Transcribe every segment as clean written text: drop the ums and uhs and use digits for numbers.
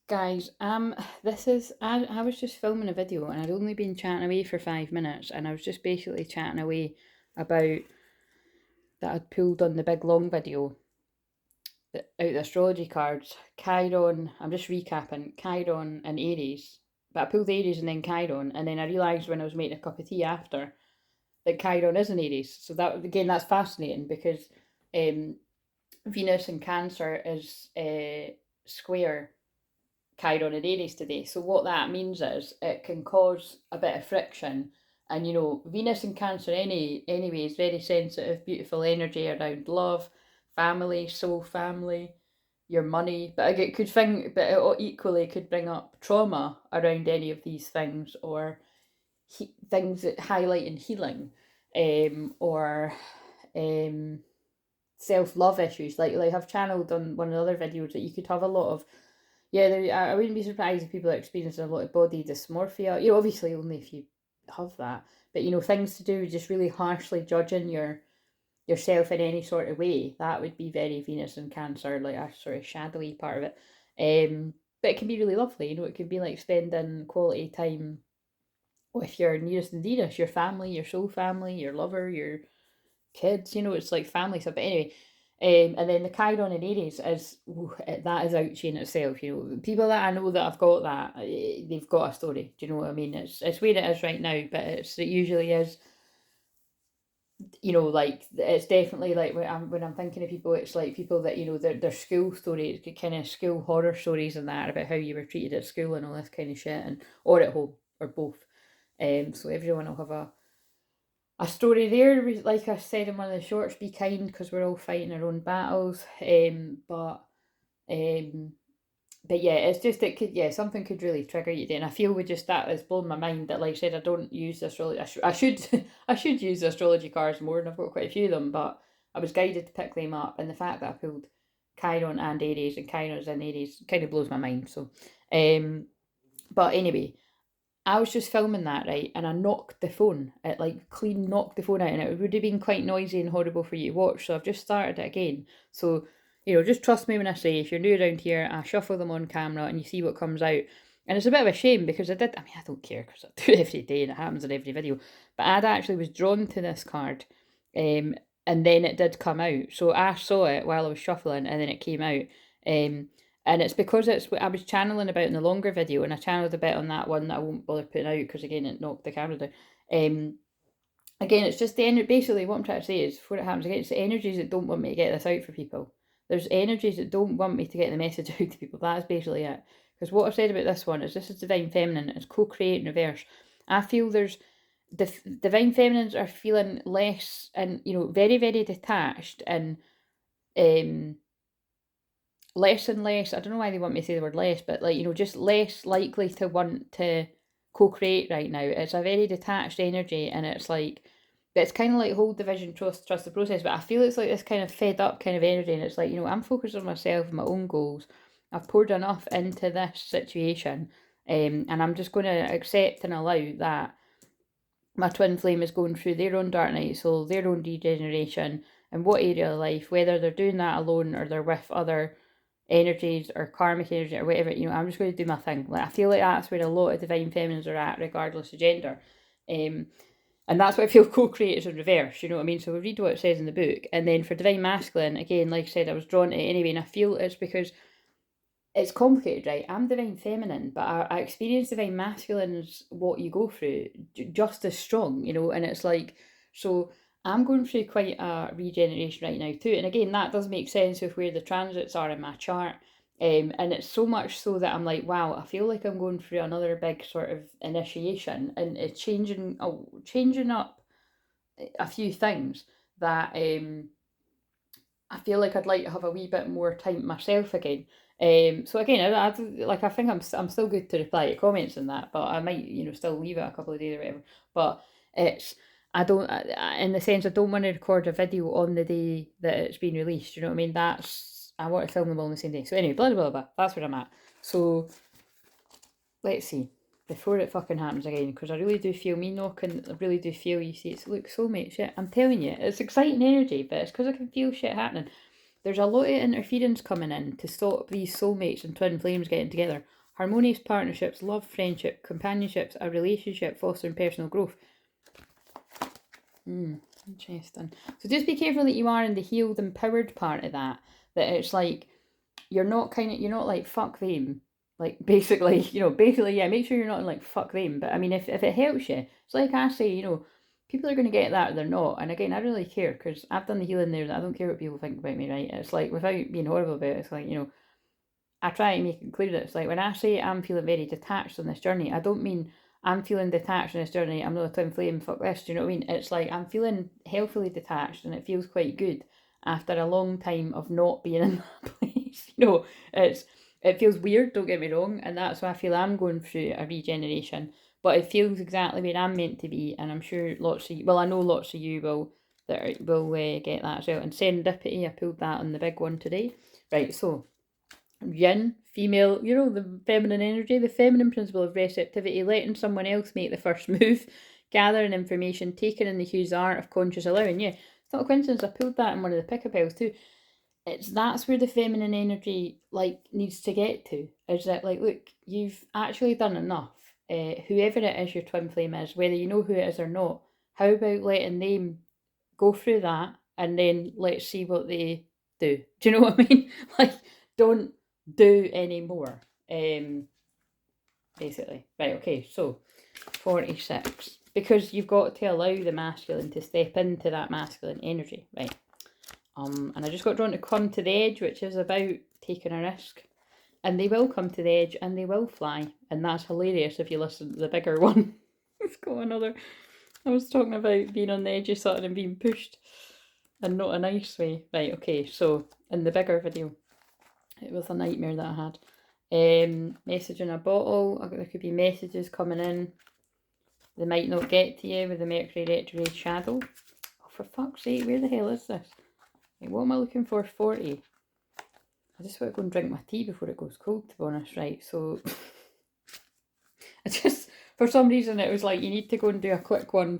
Guys, I was just filming a video and I'd only been chatting away for 5 minutes, and I was just basically chatting away about that I'd pulled on the big long video out the astrology cards. Chiron, I'm just recapping, Chiron and Aries. But I pulled Aries and then Chiron, and then I realised when I was making a cup of tea after that Chiron is an Aries. So that, again, that's fascinating because um, Venus in Cancer is square Chiron and Aries today. So what that means is it can cause a bit of friction. And Venus in Cancer anyway is very sensitive, beautiful energy around love, family, soul family, your money. But it could but it equally could bring up trauma around any of these things, or things that highlight in healing, or um, self love issues. Like I've channeled on one of the other videos that you could have a lot of. Yeah, I wouldn't be surprised if people are experiencing a lot of body dysmorphia. Obviously only if you have that, but things to do with just really harshly judging yourself in any sort of way. That would be very Venus and Cancer, like a sort of shadowy part of it. But it can be really lovely. It can be like spending quality time with your nearest and dearest, your family, your soul family, your lover, your kids. It's like family stuff. But anyway, and then the Chiron in Aries is that is ouchy in itself. People that I know that have got that, they've got a story. Do you know what I mean? It's where it is right now, but it usually is. Like it's definitely like when I'm thinking of people, it's like people that their school stories, kind of school horror stories and that about how you were treated at school and all this kind of shit, and or at home or both. So everyone will have a story there. Like I said in one of the shorts, be kind because we're all fighting our own battles. Um, but yeah, it's just it could something could really trigger you there, and I feel with just that it's blown my mind that, like I said, I don't use astrology. I should I should use astrology cards more, and I've got quite a few of them, but I was guided to pick them up, and the fact that I pulled Chiron and Aries and Chiron's in Aries kind of blows my mind. So, but anyway, I was just filming that, right, and I knocked the phone. It like clean knocked the phone out, and it would have been quite noisy and horrible for you to watch. So I've just started it again. So just trust me when I say, if you're new around here, I shuffle them on camera and you see what comes out. And it's a bit of a shame because I did. I mean, I don't care because I do it every day and it happens in every video. But I'd actually was drawn to this card, and then it did come out. So I saw it while I was shuffling, and then it came out. Um, and it's because it's what I was channeling about in the longer video, and I channeled a bit on that one that I won't bother putting out because again it knocked the camera down. Again, it's just the energy. Basically, what I'm trying to say is, before it happens again, it's the energies that don't want me to get this out for people. There's energies that don't want me to get the message out to people. That's basically it. Because what I've said about this one is, this is divine feminine. It's co-create in reverse. I feel there's divine feminines are feeling less and very very detached, and um less and less, I don't know why they want me to say the word less, but like, just less likely to want to co-create right now. It's a very detached energy, and it's like, but it's kind of like hold the vision, trust the process. But I feel it's like this kind of fed up kind of energy, and it's like, I'm focused on myself and my own goals. I've poured enough into this situation, and I'm just going to accept and allow that my twin flame is going through their own dark night soul, their own degeneration, and what area of life, whether they're doing that alone or they're with other energies or karmic energy or whatever, I'm just going to do my thing. Like, I feel like that's where a lot of divine feminines are at, regardless of gender. And that's what I feel co-creators in reverse, you know what I mean? So we read what it says in the book. And then for divine masculine, again, like I said, I was drawn to it anyway, and I feel it's because it's complicated, right? I'm divine feminine, but I experience divine masculine as what you go through, just as strong, and it's like, so I'm going through quite a regeneration right now too. And again, that does make sense with where the transits are in my chart. And it's so much so that I'm like, wow, I feel like I'm going through another big sort of initiation, and it's changing up a few things that I feel like I'd like to have a wee bit more time myself again. So again, I think I'm still good to reply to comments and that, but I might still leave it a couple of days or whatever. But it's I don't in the sense I don't want to record a video on the day that it's been released. You know what I mean? I want to film them all on the same day. So anyway, blah blah blah. That's where I'm at. So let's see before it fucking happens again, because I really do feel me knocking. I really do feel, you see, it's look, soulmate shit. I'm telling you, it's exciting energy, but it's because I can feel shit happening. There's a lot of interference coming in to stop these soulmates and twin flames getting together. Harmonious partnerships, love, friendship, companionships, a relationship fostering personal growth. Interesting. So just be careful that you are in the healed, empowered part of that. That it's like you're not like fuck them. Like basically, yeah, make sure you're not in like fuck them. But I mean, if it helps you, it's like I say, people are going to get that or they're not. And again, I really care because I've done the healing there. I don't care what people think about me, right? It's like without being horrible about it, it's like, I try to make it clear that it's like when I say I'm feeling very detached on this journey, I don't mean I'm feeling detached on this journey, I'm not a twin flame, fuck this, do you know what I mean? It's like I'm feeling healthily detached and it feels quite good after a long time of not being in that place. It feels weird, don't get me wrong, and that's why I feel I'm going through a regeneration. But it feels exactly where I'm meant to be, and I'm sure I know lots of you will get that as well. And serendipity, I pulled that on the big one today. Right, so yin, female, the feminine energy, the feminine principle of receptivity, letting someone else make the first move, gathering information, taking in the huge art of conscious allowing. Yeah, it's not a coincidence. I pulled that in one of the pick-a-pills too. That's where the feminine energy needs to get to. Is that look, you've actually done enough. Whoever it is your twin flame is, whether you know who it is or not, how about letting them go through that and then let's see what they do. Do you know what I mean? Don't do any more. Basically. Right, okay, so 46. Because you've got to allow the masculine to step into that masculine energy, right? And I just got drawn to come to the edge, which is about taking a risk. And they will come to the edge and they will fly. And that's hilarious if you listen to the bigger one. It's got another. I was talking about being on the edge of something and being pushed. And not a nice way. Right, okay, so in the bigger video, it was a nightmare that I had. Message in a bottle. There could be messages coming in. They might not get to you with the Mercury retrograde shadow. Oh, for fuck's sake, where the hell is this? Right, what am I looking for? 40. I just want to go and drink my tea before it goes cold, to be honest, right? So, for some reason, it was like, you need to go and do a quick one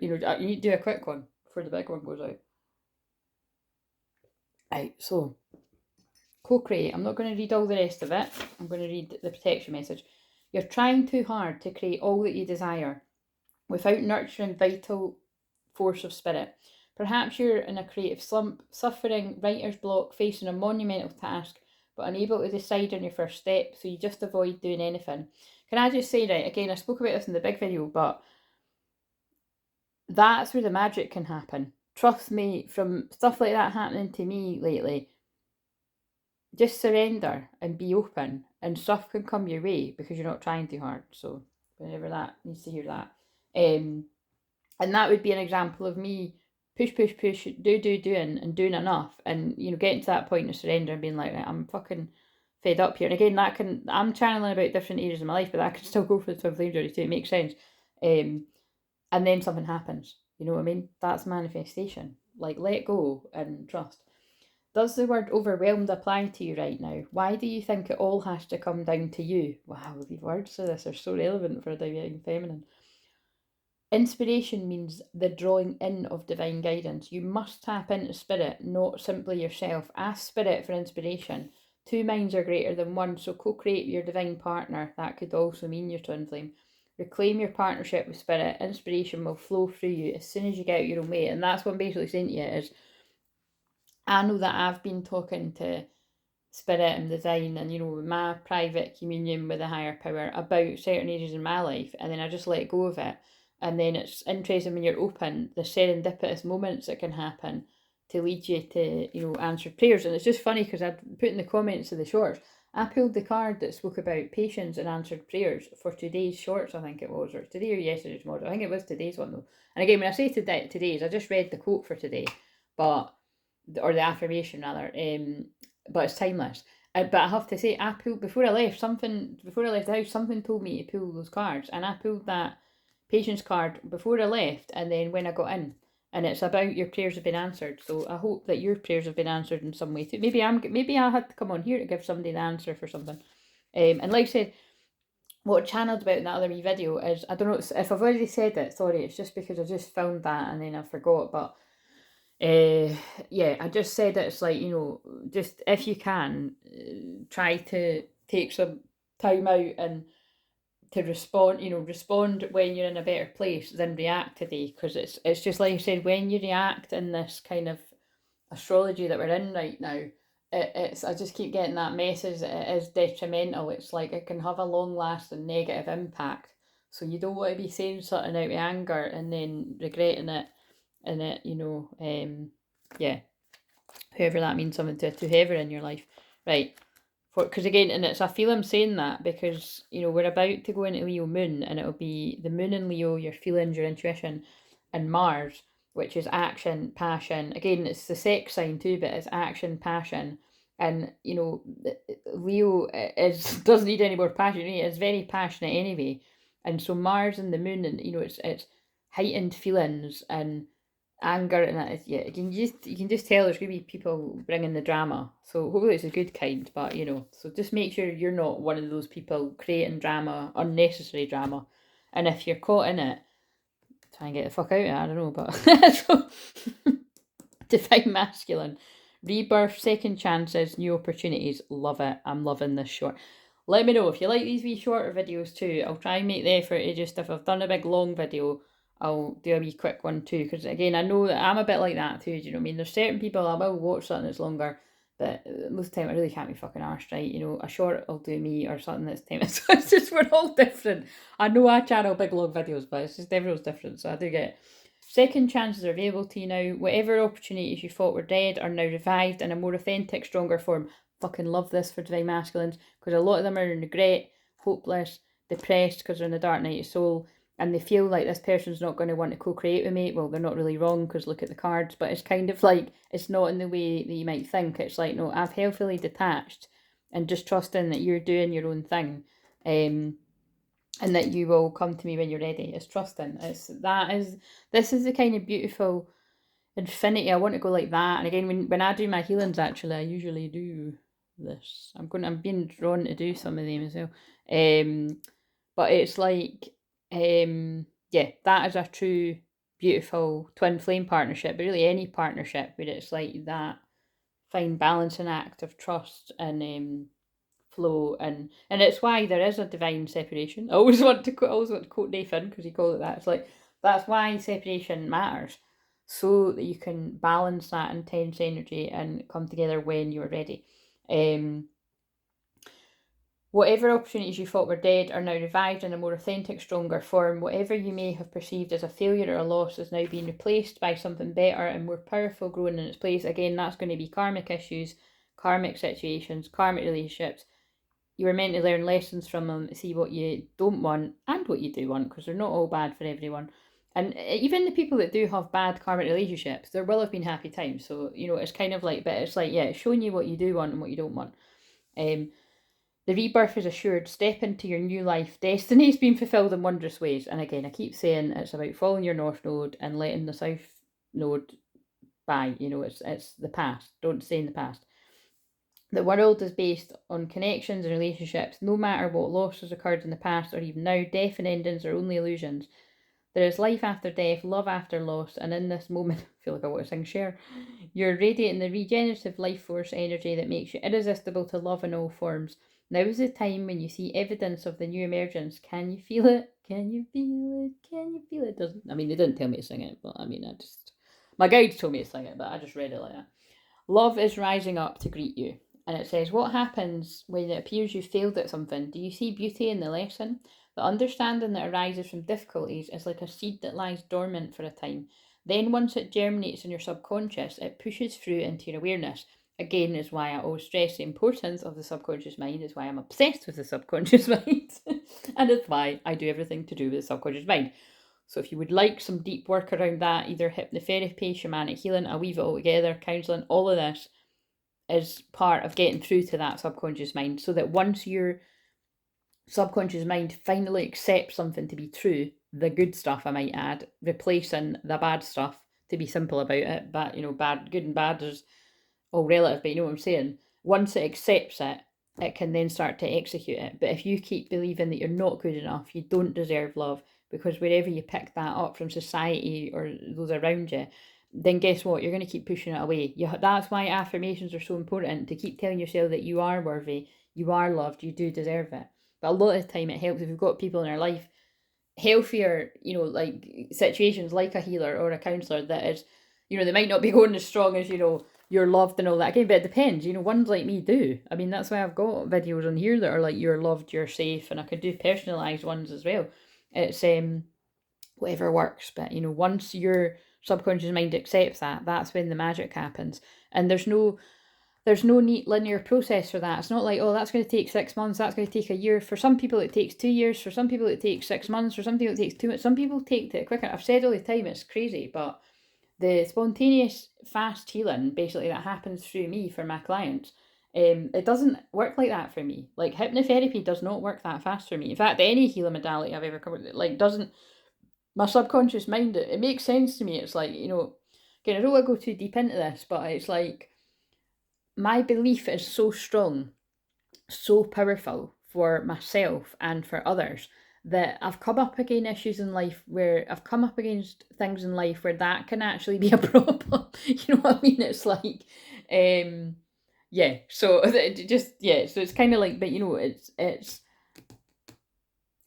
you need to do a quick one before the big one goes out. Right, so, co-create. I'm not going to read all the rest of it. I'm going to read the protection message. You're trying too hard to create all that you desire without nurturing vital force of spirit. Perhaps you're in a creative slump, suffering writer's block, facing a monumental task, but unable to decide on your first step, so you just avoid doing anything. Can I just say, right, again, I spoke about this in the big video, but that's where the magic can happen. Trust me, from stuff like that happening to me lately, just surrender and be open, and stuff can come your way because you're not trying too hard. So whenever that needs to hear that, and that would be an example of me push, doing and doing enough, and getting to that point of surrender and being like, right, I'm fucking fed up here. And again, I'm channeling about different areas of my life, but that can still go for the twin flame journey too. It makes sense. And then something happens. You know what I mean? That's manifestation. Let go and trust. Does the word overwhelmed apply to you right now? Why do you think it all has to come down to you? Wow, the words of this are so relevant for a divine feminine. Inspiration means the drawing in of divine guidance. You must tap into spirit, not simply yourself. Ask spirit for inspiration. Two minds are greater than one, so co-create your divine partner. That could also mean your twin flame. Reclaim your partnership with spirit. Inspiration will flow through you as soon as you get out your own way. And that's what I'm basically saying to you is, I know that I've been talking to spirit and divine and my private communion with a higher power about certain areas in my life, and then I just let go of it. And then it's interesting when you're open, the serendipitous moments that can happen to lead you to answered prayers. And it's just funny because I put in the comments of the shorts, I pulled the card that spoke about patience and answered prayers for today's shorts. I think it was, or today or yesterday's model. I think it was today's one though. And again, when I say today's, I just read the quote for today, or the affirmation rather, but it's timeless. But I have to say, I pulled before I left the house. Something told me to pull those cards, and I pulled that patience card before I left, and then when I got in, and it's about your prayers have been answered. So I hope that your prayers have been answered in some way too. Maybe I had to come on here to give somebody the answer for something. And like I said, what I channeled about in that other wee video is, I don't know if I've already said it. Sorry, it's just because I just filmed that and then I forgot, but Yeah, I just said it's like, just if you can, try to take some time out and to respond, respond when you're in a better place than react today. Because it's just like I said, when you react in this kind of astrology that we're in right now, it's I just keep getting that message that it is detrimental. It's like it can have a long lasting negative impact. So you don't want to be saying something out of anger and then regretting it, and yeah, whoever that means something to whoever in your life, right? Because again, and I feel I'm saying that because we're about to go into Leo moon, and it'll be the moon in Leo, your feelings, your intuition, and Mars, which is action, passion. Again, it's the sex sign too, but it's action, passion, and Leo is doesn't need any more passion. It's very passionate anyway, and so Mars and the moon, and it's heightened feelings and anger, and that is, yeah, you can just tell there's gonna be people bringing the drama. So hopefully it's a good kind, but so just make sure you're not one of those people creating drama, unnecessary drama, and if you're caught in it, try and get the fuck out of it. I don't know, but so, divine masculine, rebirth, second chances, new opportunities. Love it. I'm loving this short. Let me know if you like these wee shorter videos too. I'll try and make the effort to just, if I've done a big long video, I'll do a wee quick one too. Because again, I know that I'm a bit like that too. Do you know what I mean? There's certain people I will watch something that's longer, but most of the time I really can't be fucking arsed, right? A short will do me, or something that's 10 So it's just, we're all different. I know I channel big long videos, but it's just everyone's different. So I do get it. Second chances are available to you now. Whatever opportunities you thought were dead are now revived in a more authentic, stronger form. Fucking love this for divine masculines, because a lot of them are in regret, hopeless, depressed because they're in the dark night of soul, and they feel like this person's not going to want to co-create with me. Well, they're not really wrong, because look at the cards, but it's kind of like, it's not in the way that you might think. It's like, no, I've healthily detached and just trusting that you're doing your own thing. And that you will come to me when you're ready. It's trusting. This is the kind of beautiful infinity. I want to go like that. And again, when I do my healings, actually, I usually do this. I'm being drawn to do some of them as well. But it's like, yeah, that is a true beautiful twin flame partnership, but really any partnership where it's like that fine balancing act of trust and flow, and it's why there is a divine separation. I always want to quote Nathan, because he called it that. It's like, that's why separation matters, so that you can balance that intense energy and come together when you're ready. Whatever opportunities you thought were dead are now revived in a more authentic, stronger form. Whatever you may have perceived as a failure or a loss is now being replaced by something better and more powerful growing in its place. Again, that's going to be karmic issues, karmic situations, karmic relationships. You were meant to learn lessons from them, see what you don't want and what you do want, because they're not all bad for everyone. And even the people that do have bad karmic relationships, there will have been happy times. So, it's kind of like, but it's like, yeah, it's showing you what you do want and what you don't want. The rebirth is assured. Step into your new life. Destiny's been fulfilled in wondrous ways. And again, I keep saying it's about following your north node and letting the south node by. It's the past. Don't stay in the past. The world is based on connections and relationships. No matter what loss has occurred in the past or even now, death and endings are only illusions. There is life after death, love after loss, and in this moment, I feel like I want to sing Cher, you're radiating the regenerative life force energy that makes you irresistible to love in all forms. Now is the time when you see evidence of the new emergence. Can you feel it? Can you feel it? Can you feel it? They didn't tell me to sing it, but my guides told me to sing it, but I just read it like that. Love is rising up to greet you. And it says, what happens when it appears you failed at something? Do you see beauty in the lesson? The understanding that arises from difficulties is like a seed that lies dormant for a time. Then once it germinates in your subconscious, it pushes through into your awareness. Again, is why I always stress the importance of the subconscious mind. Is why I'm obsessed with the subconscious mind. And it's why I do everything to do with the subconscious mind. So if you would like some deep work around that, either hypnotherapy, shamanic healing, I weave it all together, counselling, all of this is part of getting through to that subconscious mind, so that once your subconscious mind finally accepts something to be true, the good stuff, I might add, replacing the bad stuff, to be simple about it, but bad, good and bad is all relative, but you know what I'm saying. Once it accepts it, it can then start to execute it. But if you keep believing that you're not good enough, you don't deserve love, because wherever you pick that up from society or those around you, then guess what? You're going to keep pushing it away. That's why affirmations are so important, to keep telling yourself that you are worthy, you are loved, you do deserve it. But a lot of the time it helps if you've got people in our life, healthier, like situations like a healer or a counsellor that is, they might not be going as strong as, you're loved and all that. Again, but it depends. Ones like me do. I mean, that's why I've got videos on here that are like, you're loved, you're safe, and I could do personalised ones as well. It's whatever works. But once your subconscious mind accepts that, that's when the magic happens. And there's no neat linear process for that. It's not like, oh, that's going to take 6 months, that's going to take a year. For some people it takes 2 years, for some people it takes 6 months, for some people it takes 2 months. Some people take it quicker. I've said all the time, it's crazy, but the spontaneous fast healing basically that happens through me for my clients, it doesn't work like that for me. Like hypnotherapy does not work that fast for me. In fact, any healing modality I've ever covered, like, doesn't, my subconscious mind, it makes sense to me. It's like, again, I don't want to go too deep into this, but it's like, my belief is so strong, so powerful for myself and for others, that I've come up against issues in life where I've come up against things in life where that can actually be a problem. You know what I mean? It's like, yeah. So just, yeah. So it's kind of like, but it's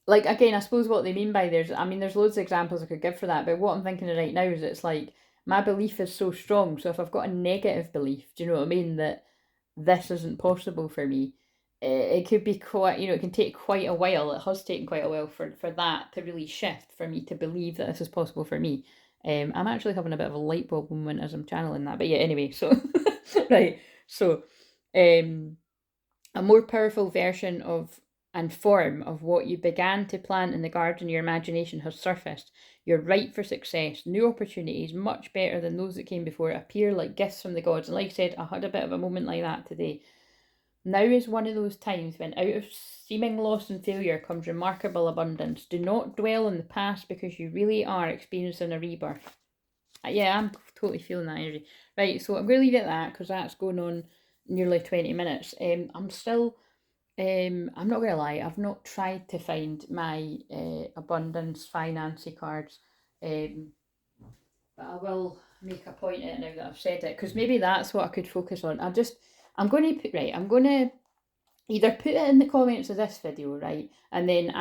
like, again, I suppose what they mean by there's loads of examples I could give for that, but what I'm thinking of right now is, it's like, my belief is so strong. So if I've got a negative belief, do you know what I mean, that this isn't possible for me, it could be quite, it can take quite a while. It has taken quite a while for that to really shift, for me to believe that this is possible for me. I'm actually having a bit of a light bulb moment as I'm channeling that, but yeah, anyway, so right, so a more powerful version of and form of what you began to plant in the garden of your imagination has surfaced. You're ripe for success. New opportunities, much better than those that came before, appear like gifts from the gods. And like I said, I had a bit of a moment like that today. Now is one of those times when out of seeming loss and failure comes remarkable abundance. Do not dwell on the past, because you really are experiencing a rebirth. Yeah, I'm totally feeling that energy. Right, so I'm going to leave it at that, because that's going on nearly 20 minutes. I'm still, I'm not going to lie, I've not tried to find my abundance financy cards, but I will make a point of it now that I've said it, because maybe that's what I could focus on. I'm going to put, right, I'm going to either put it in the comments of this video, right, and then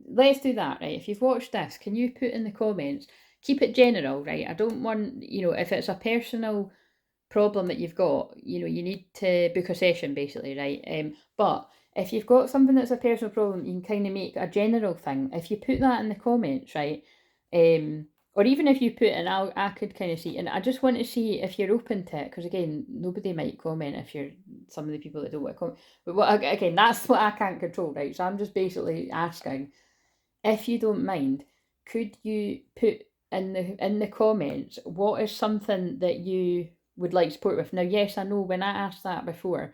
let's do that, right. If you've watched this, can you put in the comments, keep it general, right. I don't want, if it's a personal problem that you've got, you need to book a session, basically, right. But if you've got something that's a personal problem, you can kind of make a general thing. If you put that in the comments, right, or even if you put it, and I could kind of see, and I just want to see if you're open to it, because again, nobody might comment if you're some of the people that don't want to comment. But again, that's what I can't control, right? So I'm just basically asking, if you don't mind, could you put in the comments what is something that you would like support with? Now, yes, I know when I asked that before,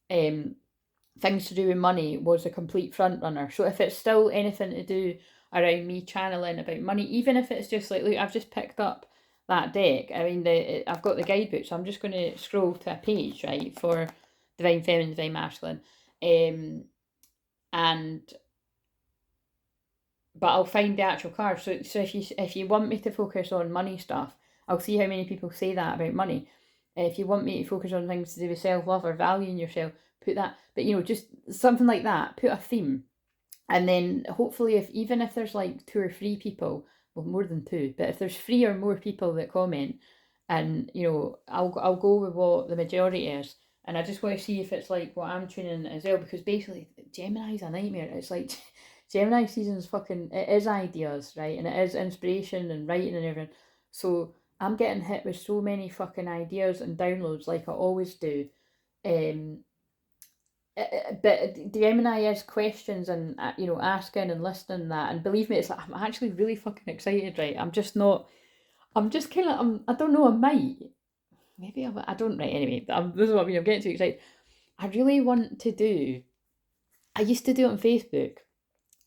things to do with money was a complete front runner. So if it's still anything to do around me channeling about money, even if it's just like, look, I've just picked up that deck. I mean, I've got the guidebook, so I'm just going to scroll to a page, right, for Divine Feminine, Divine Masculine, and but I'll find the actual card. So if you want me to focus on money stuff, I'll see how many people say that about money. If you want me to focus on things to do with self-love or valuing yourself, put that. But just something like that, put a theme. And then hopefully, even if there's like 2 or 3 people, well, more than 2, but if there's 3 or more people that comment, and I'll go with what the majority is. And I just want to see if it's like what I'm tuning as well, because basically Gemini's a nightmare. It's like Gemini season's fucking, it is ideas, right? And it is inspiration and writing and everything. So I'm getting hit with so many fucking ideas and downloads, like I always do. But Gemini is questions and asking and listening that, and believe me, it's like, I'm actually really fucking excited, right? I'm just kind of, I don't know, I might, maybe I don't, right, anyway, this is what I mean, I'm getting too excited. I really want to do, I used to do it on Facebook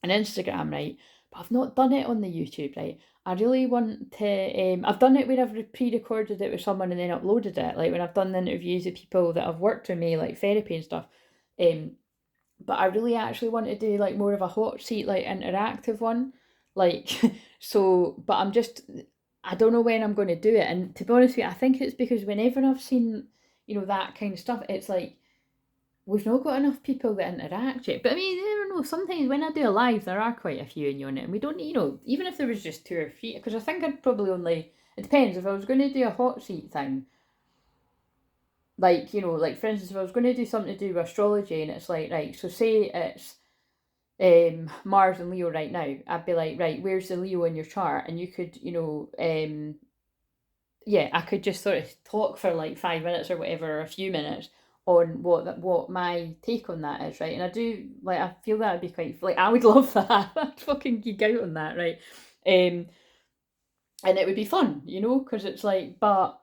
and Instagram, right, but I've not done it on the YouTube, right. I really want to, I've done it where I've pre-recorded it with someone and then uploaded it, like when I've done the interviews with people that have worked with me, like therapy and stuff, but I really actually want to do like more of a hot seat, like interactive one, like so. But I'm just, I don't know when I'm going to do it. And to be honest with you, I think it's because whenever I've seen, that kind of stuff, it's like, we've not got enough people that interact yet. But I mean, I don't know, sometimes when I do a live, there are quite a few in on it. And we don't, even if there was just 2 or 3, because I think I'd probably only, it depends, if I was going to do a hot seat thing, like, like for instance, if I was going to do something to do with astrology and it's like, right, so say it's Mars and Leo right now, I'd be like, right, where's the Leo in your chart? And you could, yeah, I could just sort of talk for like 5 minutes or whatever, or a few minutes on what my take on that is, right? And I do like, I feel that would be quite like, I would love that. I'd fucking geek out on that, right? Um, and it would be fun, because it's like, but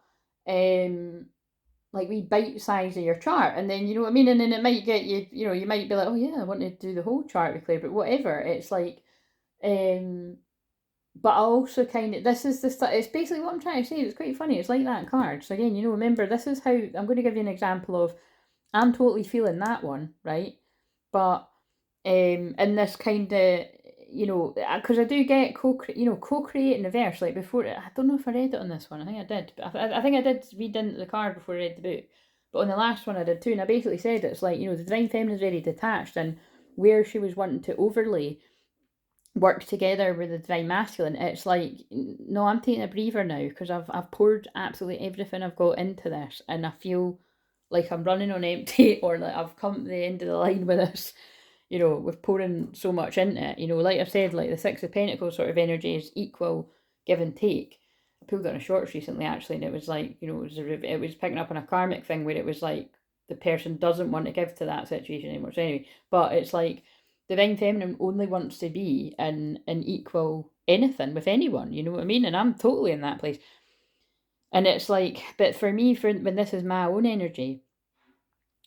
like we bite size of your chart, and then you know what I mean, and then it might get you, you might be like, oh yeah, I want to do the whole chart with Claire, but whatever. It's like, but I also kind of, this is the stuff, it's basically what I'm trying to say. It's quite funny. It's like that card. So again, remember, this is how I'm going to give you an example of, I'm totally feeling that one, right? But in this kind of, because I do get co-creating the verse, like before. I don't know if I read it on this one. I think I did. But I think I did read into the card before I read the book. But on the last one I did too, and I basically said it's like, the Divine Feminine is very detached, and where she was wanting to overlay work together with the Divine Masculine, it's like, no, I'm taking a breather now, because I've poured absolutely everything I've got into this, and I feel like I'm running on empty, or like I've come to the end of the line with this, with pouring so much into it. Like I said, like the Six of Pentacles sort of energy is equal give and take. I pulled on a shorts recently actually, and it was like, it was picking up on a karmic thing where it was like the person doesn't want to give to that situation anymore. So anyway, but it's like Divine Feminine only wants to be in an equal anything with anyone, you know what I mean? And I'm totally in that place. And it's like, but for me, when this is my own energy,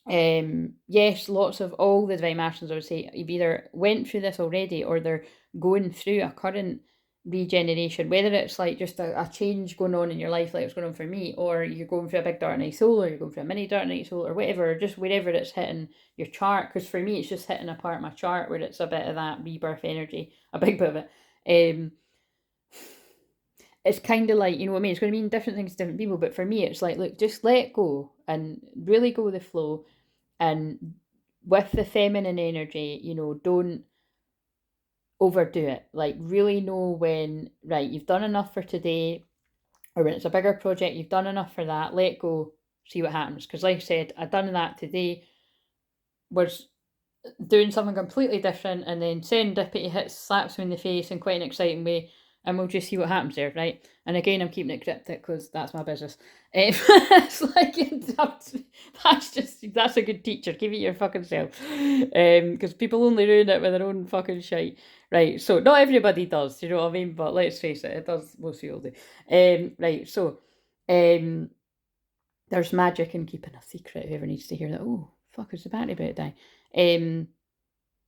yes, lots of all the Divine Masculines, I would say, you've either went through this already, or they're going through a current regeneration, whether it's like just a change going on in your life, like it's going on for me, or you're going through a big dark night soul, or you're going through a mini dark night soul, or whatever, just wherever it's hitting your chart. Because for me, it's just hitting a part of my chart where it's a bit of that rebirth energy, a big bit of it. It's kind of like, you know what I mean? It's going to mean different things to different people, but for me, it's like, look, just let go and really go with the flow. And with the feminine energy, don't overdo it. Like, really know when, right, you've done enough for today, or when it's a bigger project, you've done enough for that, let go, see what happens. Because like I said, I've done that today, was doing something completely different, and then serendipity hits, slaps me in the face in quite an exciting way, and we'll just see what happens there, right? And again, I'm keeping it cryptic because that's my business. It's like, that's a good teacher. Give it your fucking self, because people only ruin it with their own fucking shite, right? So not everybody does, you know what I mean? But let's face it, it does. Most people do. Right. So, there's magic in keeping a secret. Whoever needs to hear that. Oh fuck, is the battery about to die?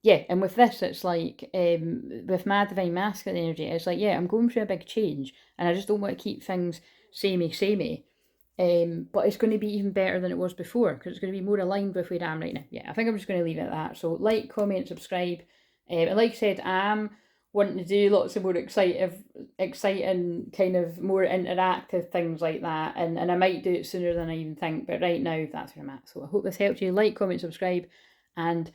Yeah, and with this, it's like, with my Divine Masculine energy, it's like, yeah, I'm going through a big change, and I just don't want to keep things samey. But it's going to be even better than it was before, because it's going to be more aligned with where I am right now. Yeah, I think I'm just going to leave it at that. So like, comment, subscribe. And like I said, I am wanting to do lots of more exciting, kind of more interactive things like that. And I might do it sooner than I even think. But right now, that's where I'm at. So I hope this helped you. Like, comment, subscribe. And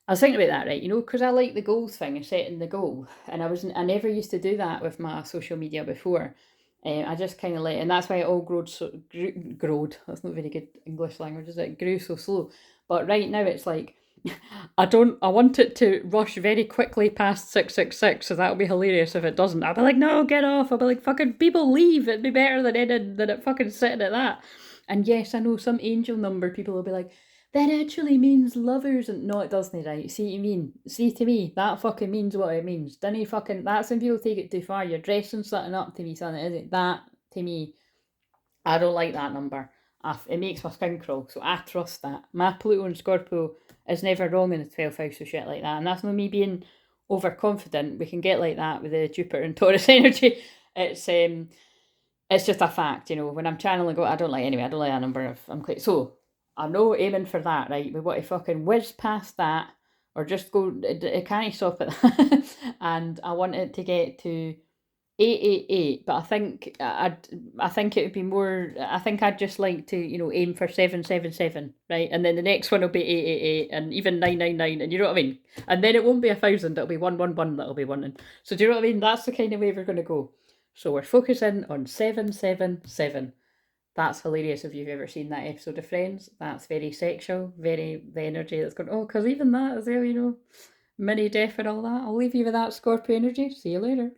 I was thinking about that, right? Because I like the goals thing and setting the goal. And I never used to do that with my social media before. I just kind of and that's why it all growed. That's not very good English language, is it? Grew so slow. But right now it's like, I want it to rush very quickly past 666, so that'll be hilarious if it doesn't. I'll be like, no, get off. I'll be like, fucking people leave. It'd be better than it fucking sitting at that. And yes, I know some angel number people will be like, that actually means lovers, and no, it doesn't, right? See what you mean? See, to me, that fucking means what it means. Didn't fucking, that's when people take it too far. You're dressing something up to me, something, isn't it? That, to me, I don't like that number. It makes my skin crawl, so I trust that. My Pluto and Scorpio is never wrong in the 12th house of shit like that, and that's not me being overconfident. We can get like that with the Jupiter and Taurus energy. It's just a fact, when I'm channeling, I don't like that number. I'm quite, so I'm not aiming for that, right? We want to fucking whiz past that, or just go, it can't stop at that. And I want it to get to 888, but I think it would be more. I think I'd just like to, aim for 777, right? And then the next one will be 888, and even 999, and you know what I mean. And then it won't be 1,000; it'll be 111 that'll be winning. So do you know what I mean? That's the kind of way we're going to go. So we're focusing on 777. That's hilarious if you've ever seen that episode of Friends. That's very sexual, very the energy that's going. Oh, because even that as well, mini death and all that. I'll leave you with that Scorpio energy. See you later.